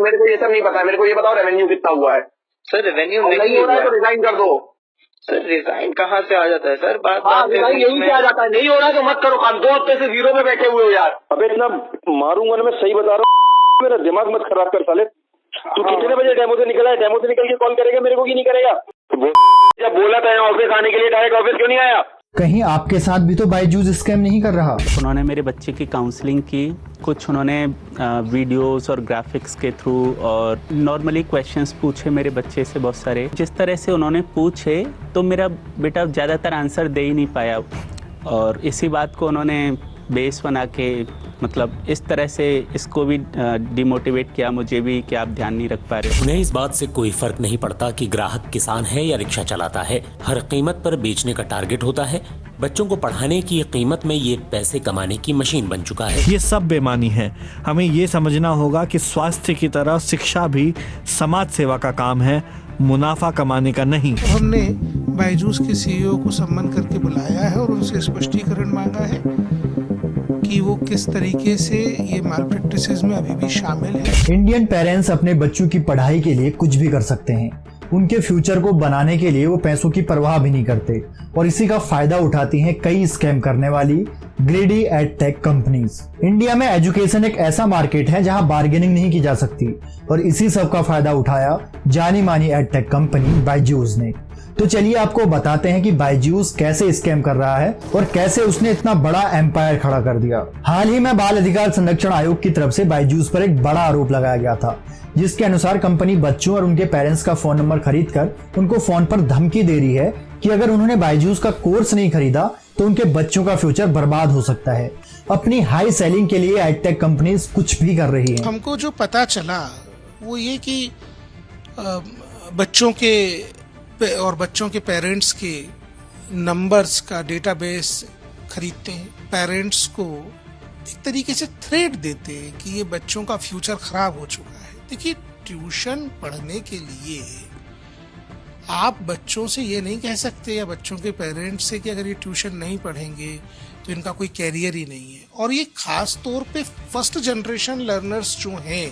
मेरे को ये सब नहीं पता है, मेरे को ये बताओ रेवेन्यू कितना हुआ है। सर रेवेन्यू नहीं हो रहा है तो रिजाइन कर दो। सर रिजाइन कहाँ से आ जाता है सर? बात रिजाइन यहीं से आ जाता है। नहीं हो रहा है तो मत करो काम। 2 हफ्ते से 0 में बैठे हुए हो यार। अबे इतना मारूंगा ना, मैं सही बता रहा हूँ, मेरा दिमाग मत खराब कर साले। तू कितने बजे डेमो से निकला है? डेमो से निकल के कॉल करेगा मेरे को कि नहीं करेगा? जब बोला था ऑफिस आने के लिए, डायरेक्ट ऑफिस क्यों नहीं आया? कहीं आपके साथ भी तो बायजूस स्कैम नहीं कर रहा? उन्होंने मेरे बच्चे की काउंसलिंग की, कुछ उन्होंने वीडियोस और ग्राफिक्स के थ्रू और नॉर्मली क्वेश्चंस पूछे मेरे बच्चे से बहुत सारे। जिस तरह से उन्होंने पूछे तो मेरा बेटा ज़्यादातर आंसर दे ही नहीं पाया, और इसी बात को उन्होंने बेस बना के मतलब इस तरह से इसको भी डिमोटिवेट किया मुझे भी कि आप ध्यान नहीं रख पा रहे। उन्हें इस बात से कोई फर्क नहीं पड़ता कि ग्राहक किसान है या रिक्शा चलाता है, हर कीमत पर बेचने का टारगेट होता है। बच्चों को पढ़ाने की कीमत में ये पैसे कमाने की मशीन बन चुका है। ये सब बेईमानी है। हमें ये समझना होगा कि स्वास्थ्य की तरह शिक्षा भी समाज सेवा का काम है, मुनाफा कमाने का नहीं। हमने बायजूस के सीईओ को सम्मान करके बुलाया है और उनसे स्पष्टीकरण मांगा है कि वो किस तरीके से ये माल प्रैक्टिसेस में अभी भी शामिल है। इंडियन पेरेंट्स अपने बच्चों की पढ़ाई के लिए कुछ भी कर सकते हैं। उनके फ्यूचर को बनाने के लिए वो पैसों की परवाह भी नहीं करते, और इसी का फायदा उठाती हैं कई स्कैम करने वाली ग्रेडी एडटेक कंपनीज। इंडिया में एजुकेशन एक ऐसा मार्केट है जहां बार्गेनिंग नहीं की जा सकती, और इसी सब का फायदा उठाया जानी मानी एडटेक कंपनी बायजूस ने। तो चलिए आपको बताते हैं कि बायजूस कैसे स्कैम कर रहा है और कैसे उसने इतना बड़ा एम्पायर खड़ा कर दिया। हाल ही में बाल अधिकार संरक्षण आयोग की तरफ से बायजूस पर एक बड़ा आरोप लगाया गया था, जिसके अनुसार कंपनी बच्चों और उनके पेरेंट्स का फोन नंबर खरीदकर उनको फोन पर धमकी दे रही है कि अगर उन्होंने बायजूस का कोर्स नहीं खरीदा तो उनके बच्चों का फ्यूचर बर्बाद हो सकता है। अपनी हाई सेलिंग के लिए एडटेक कंपनीज कुछ भी कर रही है। हमको जो पता चला वो ये कि बच्चों के और बच्चों के पेरेंट्स के नंबर्स का डेटाबेस खरीदते हैं, पेरेंट्स को एक तरीके से थ्रेट देते हैं कि ये बच्चों का फ्यूचर खराब हो चुका है। देखिए, ट्यूशन पढ़ने के लिए आप बच्चों से ये नहीं कह सकते या बच्चों के पेरेंट्स से कि अगर ये ट्यूशन नहीं पढ़ेंगे तो इनका कोई कैरियर ही नहीं है। और ये खास तौर पे फर्स्ट जनरेशन लर्नर्स जो हैं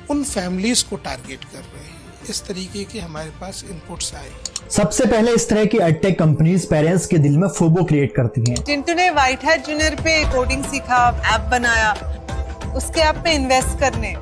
उन फैमिलीज को टारगेट कर रहे हैं। इस तरीके के हमारे पास इनपुट्स आए। सबसे पहले इस तरह की एडटेक कंपनीज पेरेंट्स के दिल में फोबो क्रिएट करती हैं। चिंटू ने व्हाइट हैट जूनियर पे कोडिंग सीखा, ऐप बनाया, उसके ऐप पे इन्वेस्ट करने।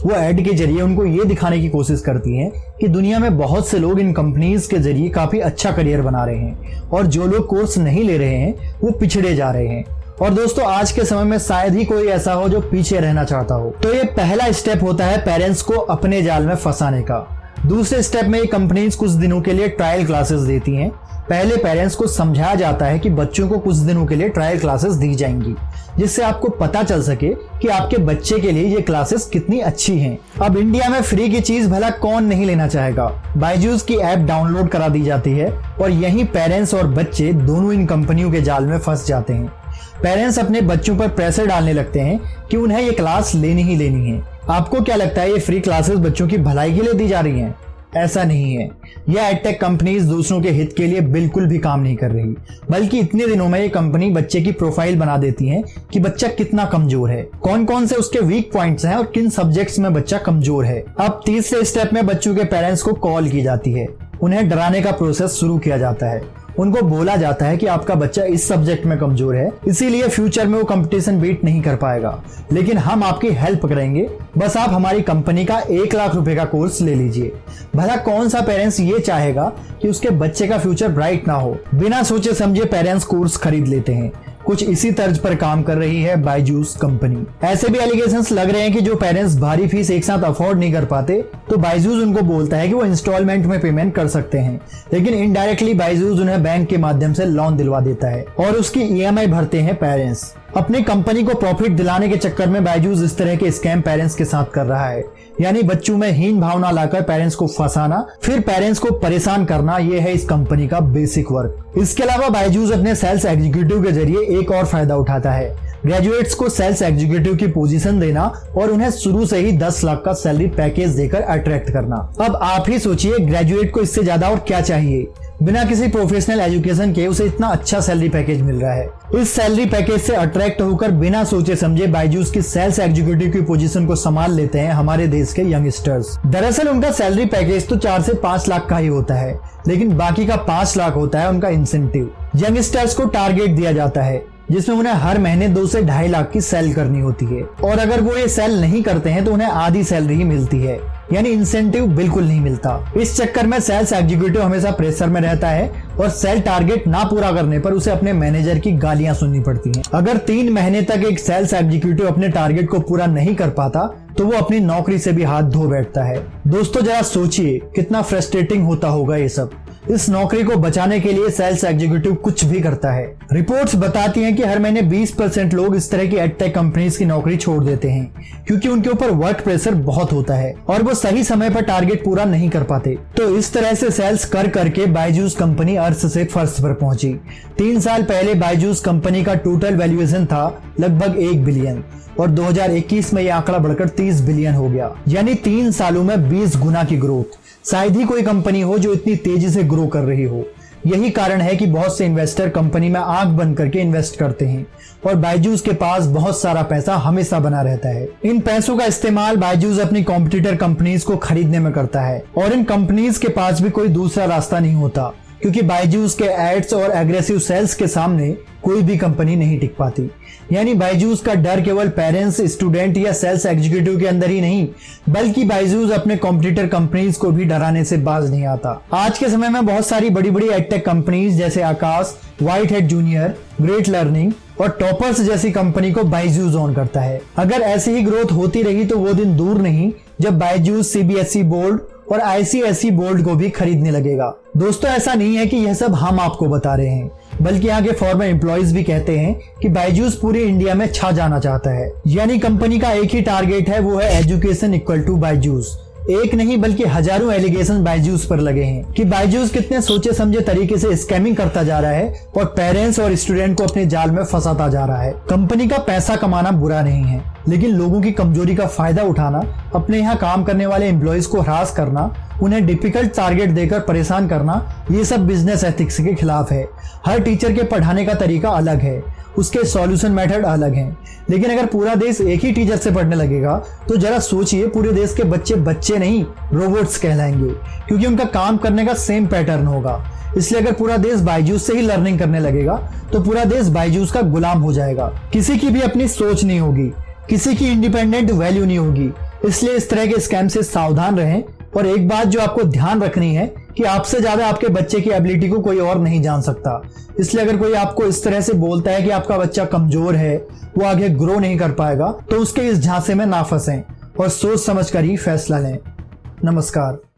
वो ऐड के जरिए उनको ये दिखाने की कोशिश करती हैं कि दुनिया में बहुत से लोग इन कंपनीज के जरिए काफी अच्छा करियर बना रहे हैं, और जो लोग कोर्स नहीं ले रहे हैं वो पिछड़े जा रहे हैं। और दोस्तों, आज के समय में शायद ही कोई ऐसा हो जो पीछे रहना चाहता हो। तो ये पहला स्टेप होता है पेरेंट्स को अपने जाल में फंसाने का। दूसरे स्टेप में ये कंपनीज कुछ दिनों के लिए ट्रायल क्लासेस देती हैं। पहले पेरेंट्स को समझाया जाता है कि बच्चों को कुछ दिनों के लिए ट्रायल क्लासेस दी जाएंगी, जिससे आपको पता चल सके कि आपके बच्चे के लिए ये क्लासेस कितनी अच्छी हैं। अब इंडिया में फ्री की चीज भला कौन नहीं लेना चाहेगा। बायजूस की ऐप डाउनलोड करा दी जाती है और यहीं पेरेंट्स और बच्चे दोनों इन कंपनियों के जाल में फंस जाते हैं। पेरेंट्स अपने बच्चों पर प्रेशर डालने लगते हैं कि उन्हें ये क्लास लेनी ही लेनी है। आपको क्या लगता है ये फ्री क्लासेस बच्चों की भलाई के लिए दी जा रही हैं? ऐसा नहीं है। यह एडटेक कंपनीज दूसरों के हित के लिए बिल्कुल भी काम नहीं कर रही, बल्कि इतने दिनों में ये कंपनी बच्चे की प्रोफाइल बना देती है कि बच्चा कितना कमजोर है, कौन कौन से उसके वीक पॉइंट्स हैं और किन सब्जेक्ट्स में बच्चा कमजोर है। अब तीसरे स्टेप में बच्चों के पेरेंट्स को कॉल की जाती है, उन्हें डराने का प्रोसेस शुरू किया जाता है। उनको बोला जाता है कि आपका बच्चा इस सब्जेक्ट में कमजोर है, इसीलिए फ्यूचर में वो कंपटीशन बीट नहीं कर पाएगा, लेकिन हम आपकी हेल्प करेंगे, बस आप हमारी कंपनी का 1 लाख रुपए का कोर्स ले लीजिए। भला कौन सा पेरेंट्स ये चाहेगा कि उसके बच्चे का फ्यूचर ब्राइट ना हो? बिना सोचे समझे पेरेंट्स कोर्स खरीद लेते हैं। कुछ इसी तर्ज पर काम कर रही है बायजूस कंपनी। ऐसे भी एलिगेशंस लग रहे हैं कि जो पेरेंट्स भारी फीस एक साथ अफोर्ड नहीं कर पाते तो बायजूस उनको बोलता है कि वो इंस्टॉलमेंट में पेमेंट कर सकते हैं, लेकिन इनडायरेक्टली बायजूस उन्हें बैंक के माध्यम से लोन दिलवा देता है और उसकी ईएमआई भरते हैं पेरेंट्स। अपनी कंपनी को प्रॉफिट दिलाने के चक्कर में बायजूस इस तरह के स्कैम पेरेंट्स के साथ कर रहा है, यानी बच्चों में हीन भावना लाकर पेरेंट्स को फंसाना, फिर पेरेंट्स को परेशान करना, ये है इस कंपनी का बेसिक वर्क। इसके अलावा बायजूस अपने सेल्स एग्जीक्यूटिव के जरिए एक और फायदा उठाता है, ग्रेजुएट्स को सेल्स एग्जीक्यूटिव की पोजीशन देना और उन्हें शुरू से ही 10 लाख का सैलरी पैकेज देकर अट्रैक्ट करना। अब आप ही सोचिए, ग्रेजुएट को इससे ज्यादा और क्या चाहिए। बिना किसी प्रोफेशनल एजुकेशन के उसे इतना अच्छा सैलरी पैकेज मिल रहा है। इस सैलरी पैकेज से अट्रैक्ट होकर बिना सोचे समझे बायजूस की सेल्स एग्जीक्यूटिव की पोजीशन को संभाल लेते हैं हमारे देश के यंगस्टर्स। दरअसल उनका सैलरी पैकेज तो 4 से 5 लाख का ही होता है, लेकिन बाकी का 5 लाख होता है उनका इंसेंटिव। यंगस्टर्स को टारगेट दिया जाता है जिसमें उन्हें हर महीने 2 से 2.5 लाख की सेल करनी होती है, और अगर वो ये सेल नहीं करते हैं तो उन्हें आधी सैलरी ही मिलती है, यानी इंसेंटिव बिल्कुल नहीं मिलता। इस चक्कर में सेल्स एग्जीक्यूटिव हमेशा प्रेशर में रहता है और सेल टारगेट ना पूरा करने पर उसे अपने मैनेजर की गालियां सुननी पड़ती हैं। अगर 3 महीने तक एक सेल्स एग्जीक्यूटिव अपने टारगेट को पूरा नहीं कर पाता तो वो अपनी नौकरी से भी हाथ धो बैठता है। दोस्तों जरा सोचिए कितना फ्रस्ट्रेटिंग होता होगा ये सब। इस नौकरी को बचाने के लिए सेल्स एग्जीक्यूटिव कुछ भी करता है। रिपोर्ट्स बताती हैं कि हर महीने 20% लोग इस तरह की एडटेक कंपनीज की नौकरी छोड़ देते हैं क्योंकि उनके ऊपर वर्क प्रेशर बहुत होता है और वो सही समय पर टारगेट पूरा नहीं कर पाते। तो इस तरह से सेल्स कर करके बायजूस कंपनी अर्श से फर्श पर पहुंची। 3 साल पहले बायजूस कंपनी का टोटल वैल्यूएशन था लगभग 1 बिलियन और 2021 में यह आंकड़ा बढ़कर 30 बिलियन हो गया, यानी 3 सालों में 20 गुना की ग्रोथ। शायद ही कोई कंपनी हो जो इतनी तेजी से ग्रो कर रही हो। यही कारण है कि बहुत से इन्वेस्टर कंपनी में आंख बंद करके इन्वेस्ट करते हैं और बायजूस के पास बहुत सारा पैसा हमेशा बना रहता है। इन पैसों का इस्तेमाल बायजूस अपनी कॉम्पिटिटर कंपनीज को खरीदने में करता है और इन कंपनीज के पास भी कोई दूसरा रास्ता नहीं होता क्योंकि बायजूस के एड्स और एग्रेसिव सेल्स के सामने कोई भी कंपनी नहीं टिक पाती। यानी बायजूस का डर केवल पेरेंट्स, स्टूडेंट या सेल्स एग्जीक्यूटिव के अंदर ही नहीं, बल्कि बायजूस अपने कॉम्पिटिटर कंपनीज को भी डराने से बाज नहीं आता। आज के समय में बहुत सारी बड़ी बड़ी एडटेक कंपनीज जैसे Aakash, white hat junior, great learning और टॉपर्स जैसी कंपनी को बायजूस ओन करता है। अगर ऐसी ही ग्रोथ होती रही तो वो दिन दूर नहीं जब बायजूस सीबीएसई बोर्ड और आईसीएसई बोर्ड को भी खरीदने लगेगा। दोस्तों ऐसा नहीं है कि यह सब हम आपको बता रहे हैं, बल्कि यहाँ के फॉर्मर एम्प्लॉइज भी कहते हैं कि बायजूस पूरे इंडिया में छा जाना चाहता है। यानी कंपनी का एक ही टारगेट है, वो है एजुकेशन इक्वल टू बायजूस। एक नहीं बल्कि हजारों एलिगेशन बायजूस पर लगे हैं कि बायजूस कितने सोचे समझे तरीके से स्कैमिंग करता जा रहा है और पेरेंट्स और स्टूडेंट को अपने जाल में फंसाता जा रहा है। कंपनी का पैसा कमाना बुरा नहीं है, लेकिन लोगों की कमजोरी का फायदा उठाना, अपने यहाँ काम करने वाले एम्प्लॉइज को हरास करना, उन्हें डिफिकल्ट टारगेट देकर परेशान करना, ये सब बिजनेस एथिक्स के खिलाफ है। हर टीचर के पढ़ाने का तरीका अलग है, उसके सॉल्यूशन मेथड अलग हैं। लेकिन अगर पूरा देश एक ही टीचर से पढ़ने लगेगा तो जरा सोचिए, पूरे देश के बच्चे बच्चे नहीं रोबोट्स कहलाएंगे क्योंकि उनका काम करने का सेम पैटर्न होगा। इसलिए अगर पूरा देश बायजूस से ही लर्निंग करने लगेगा तो पूरा देश बायजूस का गुलाम हो जाएगा। किसी की भी अपनी सोच नहीं होगी, किसी की इंडिपेंडेंट वैल्यू नहीं होगी। इसलिए इस तरह के स्कैम से सावधान रहें। और एक बात जो आपको ध्यान रखनी है कि आपसे ज्यादा आपके बच्चे की एबिलिटी को कोई और नहीं जान सकता। इसलिए अगर कोई आपको इस तरह से बोलता है कि आपका बच्चा कमजोर है, वो आगे ग्रो नहीं कर पाएगा, तो उसके इस झांसे में ना फंसें और सोच समझकर ही फैसला लें। नमस्कार।